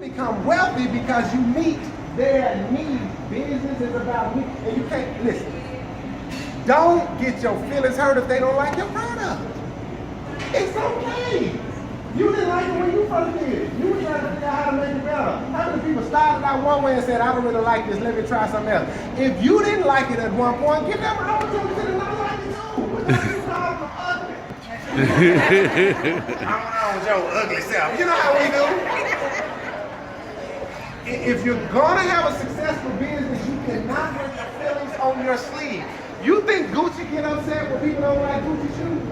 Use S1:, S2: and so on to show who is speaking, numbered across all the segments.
S1: become wealthy because you meet their needs. Business is about me, and you can't, listen, don't get your feelings hurt if they don't like your product. It's okay. You didn't like it when you first did it. You were trying to figure out how to make it better. How many people started out one way and said, I don't really like this, let me try something else. If you didn't like it at one point, give them an opportunity to not like it too. What you call them ugly? I'm on with your ugly self. You know how we do? If you're gonna have a successful business, you cannot wear your feelings on your sleeve. You think Gucci get upset when people don't like Gucci shoes?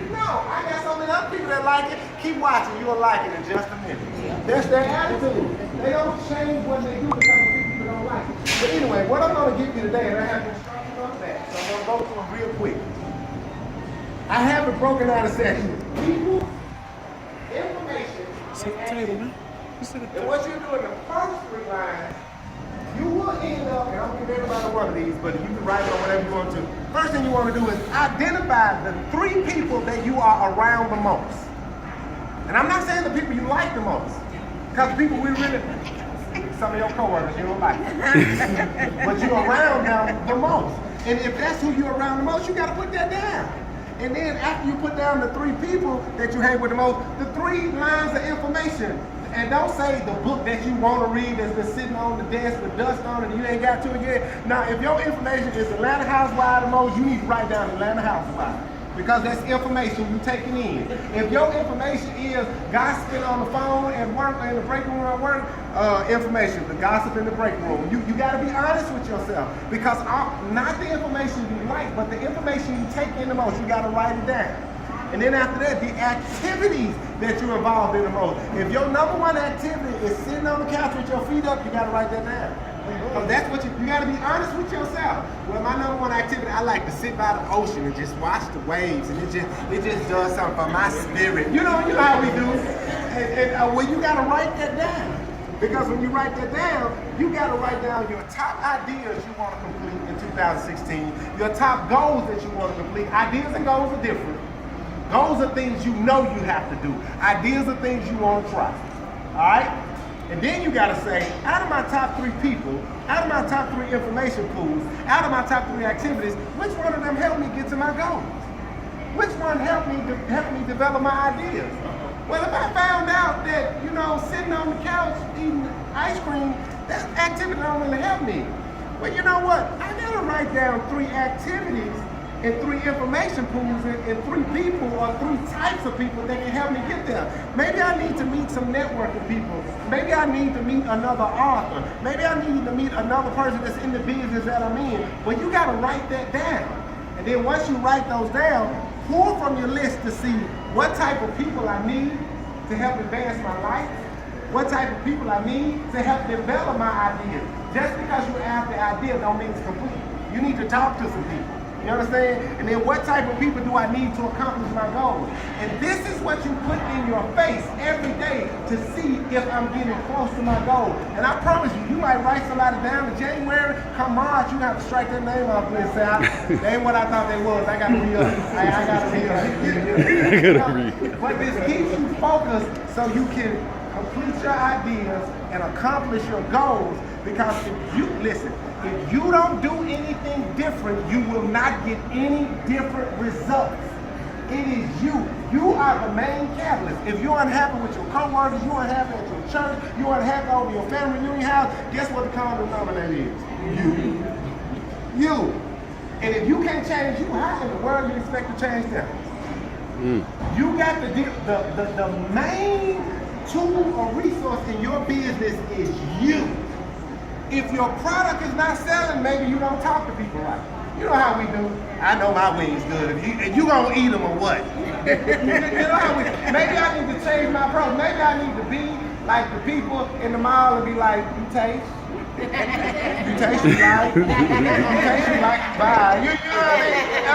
S1: No, I got so many other people that like it. Keep watching, you'll like it in just a minute. That's their attitude. They don't change what they do because people don't like it. But anyway, what I'm gonna give you today, and I have instructions on that, so I'm gonna go through them real quick. I have it broken out in sections. People, information, and what you do in the first three lines, you will end up, and I'll give everybody one of these, but you can write it on whatever you want to. First thing you want to do is identify the three people that you are around the most. And I'm not saying the people you like the most, because people we really, some of your coworkers you don't like, but you're around them the most. And if that's who you're around the most, you got to put that down. And then after you put down the three people that you hang with the most, the three lines of information. And don't say the book that you want to read that's been sitting on the desk with dust on it and you ain't got to it yet. Now, if your information is Atlanta Housewives the most, you need to write down Atlanta Housewives, because that's information you taking in. If your information is gossiping on the phone at work or in the break room at work, information, the gossip in the break room. You got to be honest with yourself, because not the information you like, but the information you take in the most, you got to write it down. And then after that, the activities that you're involved in the most. If your number one activity is sitting on the couch with your feet up, you got to write that down. So that's what you got to be honest with yourself. Well, my number one activity, I like to sit by the ocean and just watch the waves, and it just does something for my spirit. You know how we do. Well, you got to write that down. Because when you write that down, you got to write down your top ideas you want to complete in 2016, your top goals that you want to complete. Ideas and goals are different. Goals are things you know you have to do. Ideas are things you want to try. All right? And then you got to say, out of my top three people, out of my top three information pools, out of my top three activities, which one of them helped me get to my goals? Which one helped me develop my ideas? Well, if I found out that, sitting on the couch eating ice cream, that activity don't really help me. Well, you know what? I got to write down three activities and three information pools and three people or three types of people that can help me get there. Maybe I need to meet some networking people. Maybe I need to meet another author. Maybe I need to meet another person that's in the business that I'm in. Well, you got to write that down. And then once you write those down, pull from your list to see what type of people I need to help advance my life, what type of people I need to help develop my ideas. Just because you have the idea don't mean it's complete. You need to talk to some people. You understand? And then what type of people do I need to accomplish my goals? And this is what you put in your face every day to see if I'm getting close to my goal. And I promise you, you might write somebody down in January, come March, you have to strike their name off and say, they ain't what I thought they was. I gotta re-up. I gotta re-up. But this keeps you focused so you can complete your ideas and accomplish your goals. Because if you, listen, if you don't do anything different, you will not get any different results. It is you. You are the main catalyst. If you're unhappy with your coworkers, you're unhappy at your church, you're unhappy over your family reunion house, guess what the common denominator is? You. And if you can't change you, how in the world do you expect to change them? You got the main tool or resource in your business is you. If your product is not selling, maybe you don't talk to people right. You know how we do. I know my wings good. If you gonna eat them or what? You know how we. Maybe I need to change my approach. Maybe I need to be like the people in the mall and be like, you taste. You taste you like. You taste you like. Bye. You know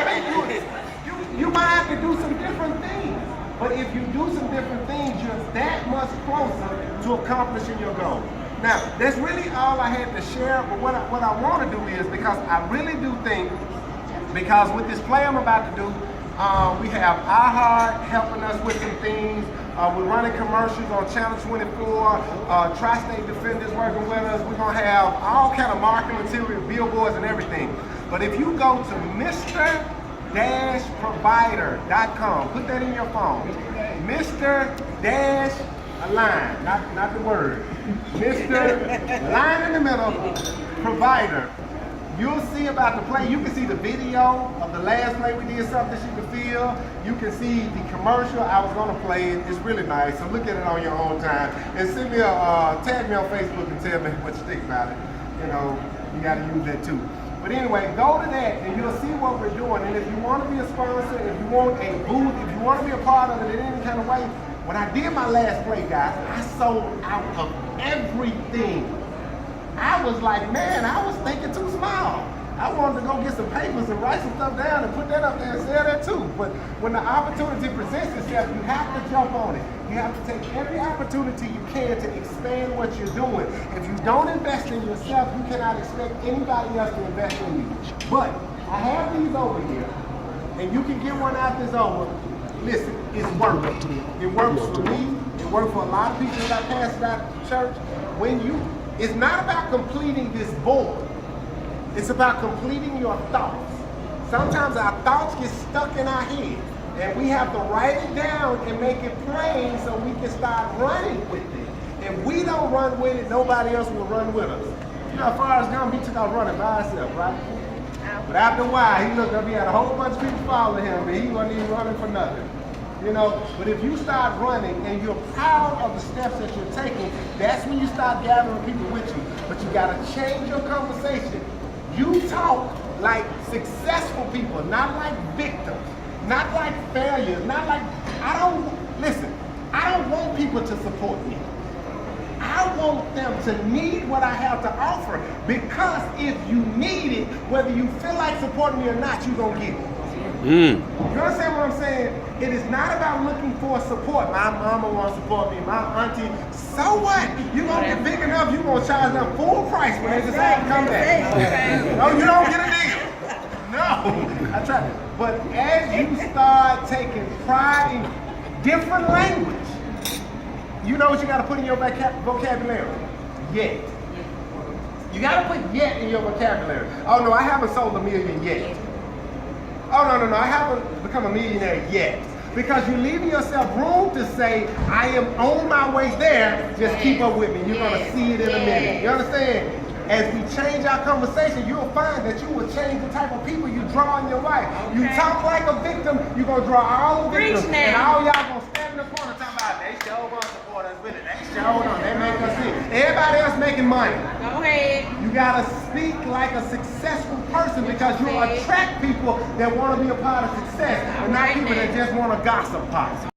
S1: what I mean? You might have to do some different things. But if you do some different things, you're that much closer to accomplishing your goal. Now, that's really all I had to share, but what I want to do is, because I really do think, because with this play I'm about to do, we have iHeart helping us with some things, We're running commercials on Channel 24, Tri-State Defenders working with us. We're going to have all kind of marketing material, billboards and everything. But if you go to Mr-Provider.com, put that in your phone. Mr-Line, not the word. Mr. Line in the middle, Provider. You'll see about the play. You can see the video of the last play we did, something she could feel. You can see the commercial. I was gonna play it. It's really nice. So look at it on your own time. And send me tag me on Facebook and tell me what you think about it. You know, you gotta use that too. But anyway, go to that and you'll see what we're doing. And if you want to be a sponsor, if you want a booth, if you want to be a part of it in any kind of way, when I did my last play, guys, I sold out of everything. I was like, man, I was thinking too small. I wanted to go get some papers and write some stuff down and put that up there and sell that too. But when the opportunity presents itself, you have to jump on it. You have to take every opportunity you can to expand what you're doing. If you don't invest in yourself, you cannot expect anybody else to invest in you. But I have these over here, and you can get one out this over. Listen, it's working. It works for me. It works for a lot of people that I pass out at church. It's not about completing this board. It's about completing your thoughts. Sometimes our thoughts get stuck in our head, and we have to write it down and make it plain so we can start running with it. If we don't run with it, nobody else will run with us. You know, Forrest Gump, he took out running by himself, right? But after a while, he looked up, he had a whole bunch of people following him, and he wasn't even running for nothing. You know, but if you start running and you're proud of the steps that you're taking, that's when you start gathering people with you. But you gotta change your conversation. You talk like successful people, not like victims, not like failures, not like, I don't want people to support me. I want them to need what I have to offer, because if you need it, whether you feel like supporting me or not, you're gonna get it. You understand what I'm saying? It is not about looking for support. My mama wants to support me, my auntie. So what? You're going to get big enough, you're going to charge them full price when they decide to come back. No, you don't get a deal. No, I try. But as you start taking pride in different language, you know what you got to put in your vocabulary? Yet. You got to put yet in your vocabulary. Oh no, I haven't sold $1 million yet. Oh, no, I haven't become a millionaire yet. Because you're leaving yourself room to say, I am on my way there, just keep up with me. You're going to see it in a minute. You understand? As we change our conversation, you'll find that you will change the type of people you draw in your life. Okay. You talk like a victim, you're going to draw all the victims. And all y'all going to stand in the corner talking about, they sure going to support us with it. They sure don't. They make us see. Everybody else making money. Go ahead. You got to speak like a successful person, because you'll attract people that want to be a part of success, and not people that just want to gossip pot.